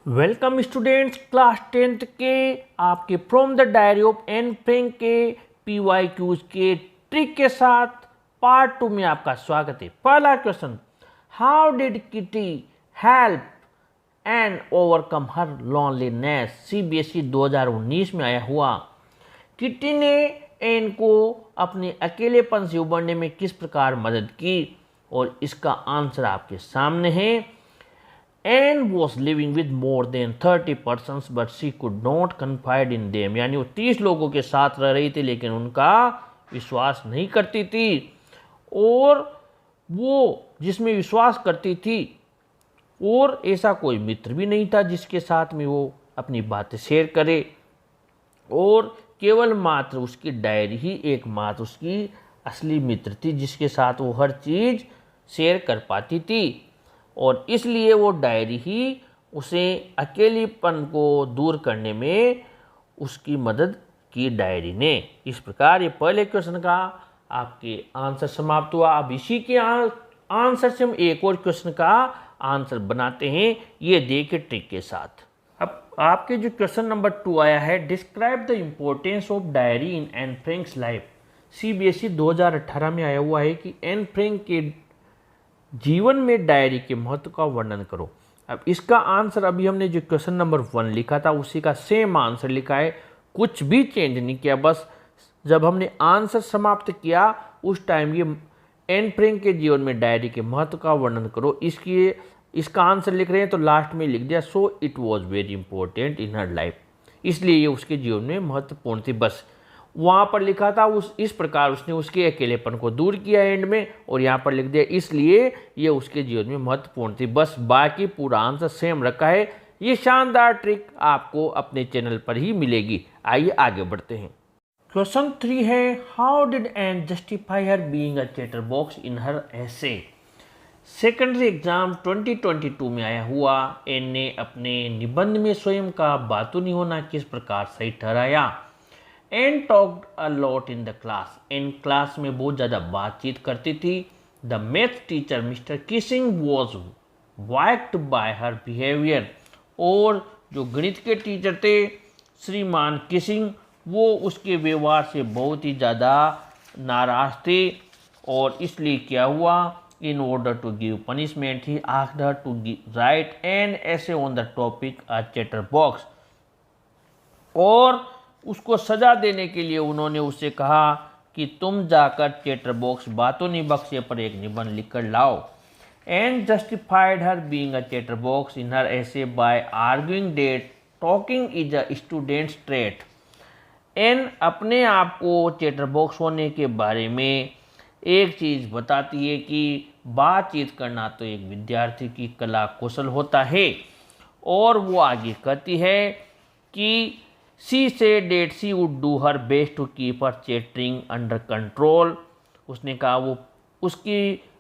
Welcome students, class 10th के आपके from the diary of Anne Frank के PYQs के ट्रिक के साथ पार्ट 2 में आपका स्वागत है। पहला question, how did kitty help and overcome her loneliness. CBSE 2019 में आया हुआ। किटी ने एन को अपने अकेलेपन से उबरने में किस प्रकार मदद की, और इसका आंसर आपके सामने है। Anne was living with more than 30 persons but she could not confide in them। यानी वो 30 लोगों के साथ रह रही थी लेकिन उनका विश्वास नहीं करती थी, और वो जिसमें विश्वास करती थी और ऐसा कोई मित्र भी नहीं था जिसके साथ में वो अपनी बातें शेयर करे, और केवल मात्र उसकी डायरी ही एकमात्र उसकी असली मित्र थी जिसके साथ वो हर चीज़ शेयर कर पाती थी, और इसलिए वो डायरी ही उसे अकेलेपन को दूर करने में उसकी मदद की डायरी ने। इस प्रकार ये पहले क्वेश्चन का आपके आंसर समाप्त हुआ। अब इसी के आंसर से हम एक और क्वेश्चन का आंसर बनाते हैं, ये देखिए ट्रिक के साथ। अब आपके जो क्वेश्चन नंबर 2 आया है, describe the importance of diary in an Franks life. CBSE 2018 में आया हुआ है कि एन फ्रैंक के जीवन में डायरी के महत्व का वर्णन करो। अब इसका आंसर अभी हमने जो क्वेश्चन नंबर 1 लिखा था उसी का सेम आंसर लिखा है, कुछ भी चेंज नहीं किया। बस जब हमने आंसर समाप्त किया उस टाइम ये एन फ्रैंक के जीवन में डायरी के महत्व का वर्णन करो, इसका आंसर लिख रहे हैं तो लास्ट में लिख दिया so it was very important in her life, इसलिए ये उसके जीवन में महत्वपूर्ण थी। बस वहाँ पर लिखा था इस प्रकार उसने उसके अकेलेपन को दूर किया एंड में, और यहाँ पर लिख दिया इसलिए ये उसके जीवन में महत्वपूर्ण थी। बस बाकी पूरा आंसर सेम रखा है। ये शानदार ट्रिक आपको अपने चैनल पर ही मिलेगी। आइए आगे बढ़ते हैं। क्वेश्चन 3 है, how did an justify her being a chatterbox in her essay. Secondary exam 2022 में आया हुआ। एन ने अपने निबंध में स्वयं का बातूनी होना किस प्रकार सही ठहराया। Anne talked a lot in the class. Anne class में बहुत ज़्यादा बातचीत करती थी। The math teacher mister Keesing was irked by her behaviour. और जो गणित के टीचर थे श्रीमान किसिंग, वो उसके व्यवहार से बहुत ही ज़्यादा नाराज थे, और इसलिए क्या हुआ, in order to give punishment he asked her to write an essay on the topic a chatterbox. और उसको सजा देने के लिए उन्होंने उससे कहा कि तुम जाकर चैटर बॉक्स बातूनी बक्से पर एक निबंध लिखकर लाओ। And justified her being a chatterbox in her essay by arguing that talking is a student's trait. Anne अपने आप को चैटर बॉक्स होने के बारे में एक चीज़ बताती है कि बातचीत करना तो एक विद्यार्थी की कला कौशल होता है, और वो आगे कहती है कि She said that she would do her best to keep her chattering under control। उसने कहा वो उसकी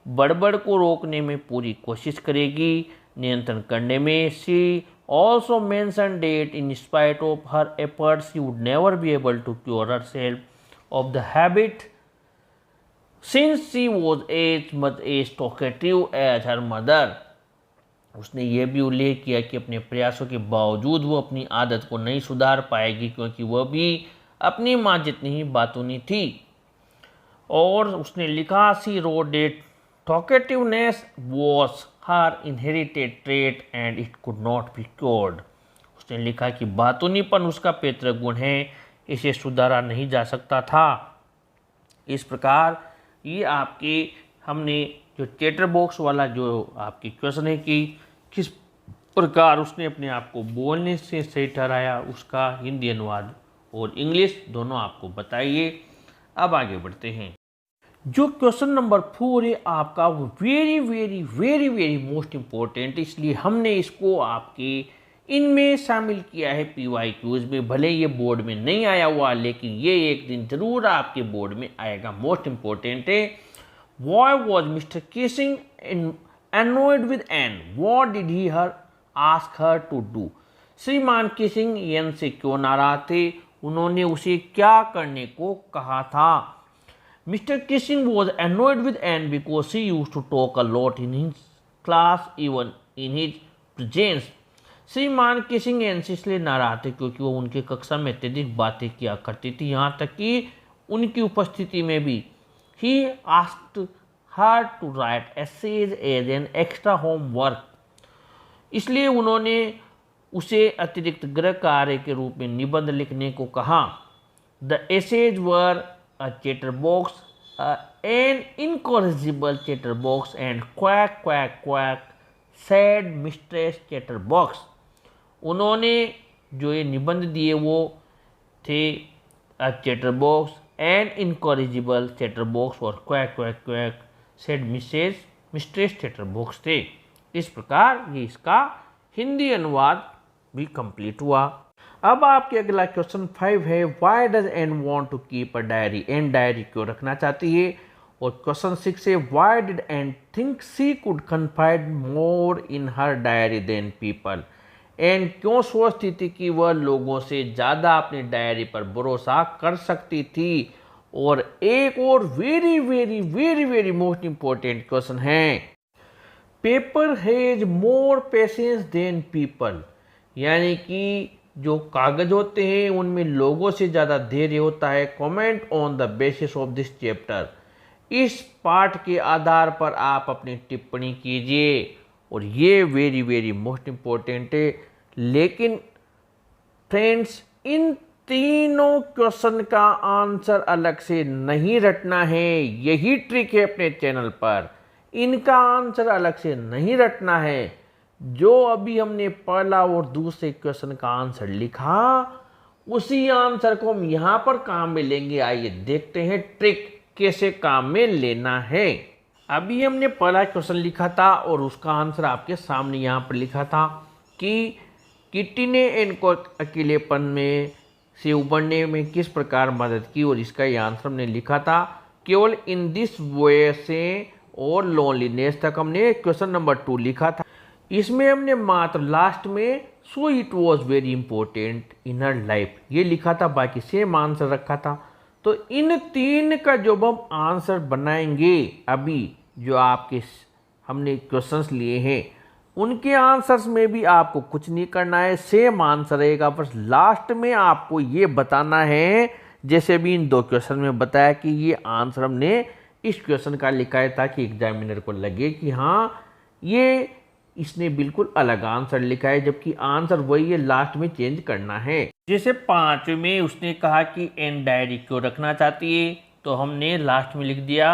बड़बड़ को रोकने में पूरी कोशिश करेगी, नियंत्रण करने में। She also mentioned that in spite of her efforts she would never be able to cure herself of the habit since she was as much as talkative as her mother। उसने ये भी उल्लेख किया कि अपने प्रयासों के बावजूद वो अपनी आदत को नहीं सुधार पाएगी क्योंकि वह भी अपनी माँ जितनी ही बातूनी थी। और उसने लिखा she wrote that talkativeness was her inherited trait and it could not be cured. उसने लिखा कि बातूनीपन उसका पैतृक गुण है, इसे सुधारा नहीं जा सकता था। इस प्रकार ये आपके हमने जो चैटर बॉक्स वाला जो आपकी क्वेश्चन है कि किस प्रकार उसने अपने आप को बोलने से सही ठहराया, उसका हिंदी अनुवाद और इंग्लिश दोनों आपको बताइए। अब आगे बढ़ते हैं। जो क्वेश्चन नंबर 4 है आपका, वो very very very very most important, इसलिए हमने इसको आपके इनमें शामिल किया है PYQs में। भले ये बोर्ड में नहीं आया हुआ लेकिन ये एक दिन जरूर आपके बोर्ड में आएगा। मोस्ट इम्पोर्टेंट है, Why was Mr. Kissing annoyed with Anne? What did he ask her to do? श्रीमान किसिंग एन से क्यों नाराज थे, उन्होंने उसे क्या करने को कहा था। Mr. Kissing was annoyed with Anne because she used to talk a lot in his class even in his presence। श्रीमान किसिंग एनसी इसलिए नाराज थे क्योंकि वो उनके कक्षा में अत्यधिक बातें किया करती थी, यहाँ तक कि उनकी उपस्थिति में भी। He asked her to write essays as an extra homework, इसलिए उन्होंने उसे अतिरिक्त गृह कार्य के रूप में निबंध लिखने को कहा। The essays were a chatterbox, an incorrigible chatterbox and quack quack quack said mistress chatterbox. उन्होंने जो ये निबंध दिए वो थे a chatterbox, an incorrigible chatterbox और quack quack quack said mistress chatterbox थे। इस प्रकार ये इसका हिंदी अनुवाद भी कंप्लीट हुआ। अब आपके अगला क्वेश्चन 5 है, why does Anne want to keep a diary, Anne diary क्यों रखना चाहती है। और क्वेश्चन 6 है, why did Anne think she could confide more in her diary than people, Anne क्यों सोचती थी कि वह लोगों से ज़्यादा अपनी डायरी पर भरोसा कर सकती थी। और एक और very very very very most important question है, paper has more patience than people, यानी कि जो कागज होते हैं उनमें लोगों से ज़्यादा धैर्य होता है। Comment on the basis of this chapter, इस पाठ के आधार पर आप अपनी टिप्पणी कीजिए। और ये वेरी वेरी मोस्ट इम्पोर्टेंट है। लेकिन फ्रेंड्स, इन तीनों क्वेश्चन का आंसर अलग से नहीं रटना है, यही ट्रिक है अपने चैनल पर। इनका आंसर अलग से नहीं रटना है। जो अभी हमने पहला और दूसरे क्वेश्चन का आंसर लिखा, उसी आंसर को हम यहाँ पर काम में लेंगे। आइए देखते हैं ट्रिक कैसे काम में लेना है। अभी हमने पहला क्वेश्चन लिखा था और उसका आंसर आपके सामने यहाँ पर लिखा था कि किट्टी ने इनको अकेलेपन में से उबरने में किस प्रकार मदद की, और इसका ये आंसर हमने लिखा था केवल इन दिस वे से और लोनलीनेस तक हमने क्वेश्चन नंबर 2 लिखा था। इसमें हमने मात्र लास्ट में so it was very important in her life ये लिखा था, बाकी सेम आंसर रखा था। तो इन तीन का जब हम आंसर बनाएंगे, अभी जो आपके हमने क्वेश्चंस लिए हैं उनके आंसर्स में भी आपको कुछ नहीं करना है, सेम आंसर रहेगा। बस लास्ट में आपको ये बताना है, जैसे भी इन 2 क्वेश्चन में बताया कि ये आंसर हमने इस क्वेश्चन का लिखा है, ताकि एग्जामिनर को लगे कि हाँ ये इसने बिल्कुल अलग आंसर लिखा है, जबकि आंसर वही है, लास्ट में चेंज करना है। जैसे 5 में उसने कहा कि एन डायरी क्यों रखना चाहती है, तो हमने लास्ट में लिख दिया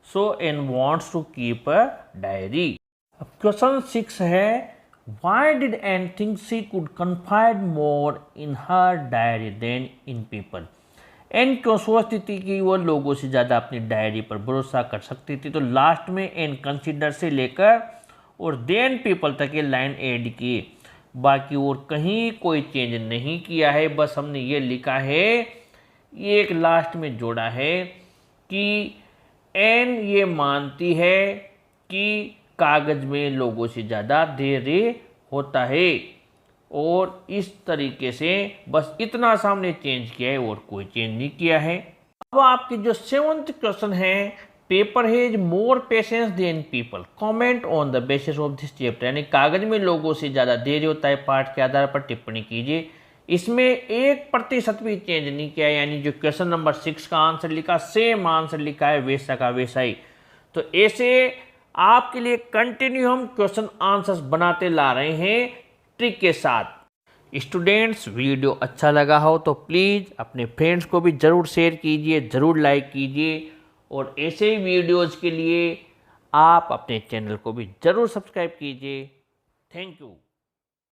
so Anne wants to keep a diary. अब क्वेश्चन 6 है, why did Anne think she could confide more in her diary than in people, Anne क्यों सोचती थी कि वो लोगों से ज़्यादा अपनी डायरी पर भरोसा कर सकती थी। तो लास्ट में एन कंसिडर से लेकर और देन पीपल तक ये लाइन ऐड की, बाकी और कहीं कोई चेंज नहीं किया है। बस हमने ये लिखा है, ये एक लास्ट में जोड़ा है कि एन ये मानती है कि कागज में लोगों से ज़्यादा धैर्य होता है, और इस तरीके से बस इतना सामने चेंज किया है और कोई चेंज नहीं किया है। अब आपके जो 7th क्वेश्चन है, paper has more patience than people, comment on the basis of this chapter, यानी कागज में लोगों से ज़्यादा धैर्य होता है, पाठ के आधार पर टिप्पणी कीजिए। इसमें 1% भी चेंज नहीं किया, यानी जो क्वेश्चन नंबर 6 का आंसर लिखा सेम आंसर लिखा है, वैसा का वैसा ही। तो ऐसे आपके लिए कंटिन्यू हम क्वेश्चन आंसर्स बनाते ला रहे हैं ट्रिक के साथ। स्टूडेंट्स, वीडियो अच्छा लगा हो तो प्लीज़ अपने फ्रेंड्स को भी ज़रूर शेयर कीजिए, ज़रूर लाइक कीजिए, और ऐसे ही वीडियोज़ के लिए आप अपने चैनल को भी ज़रूर सब्सक्राइब कीजिए। Thank you.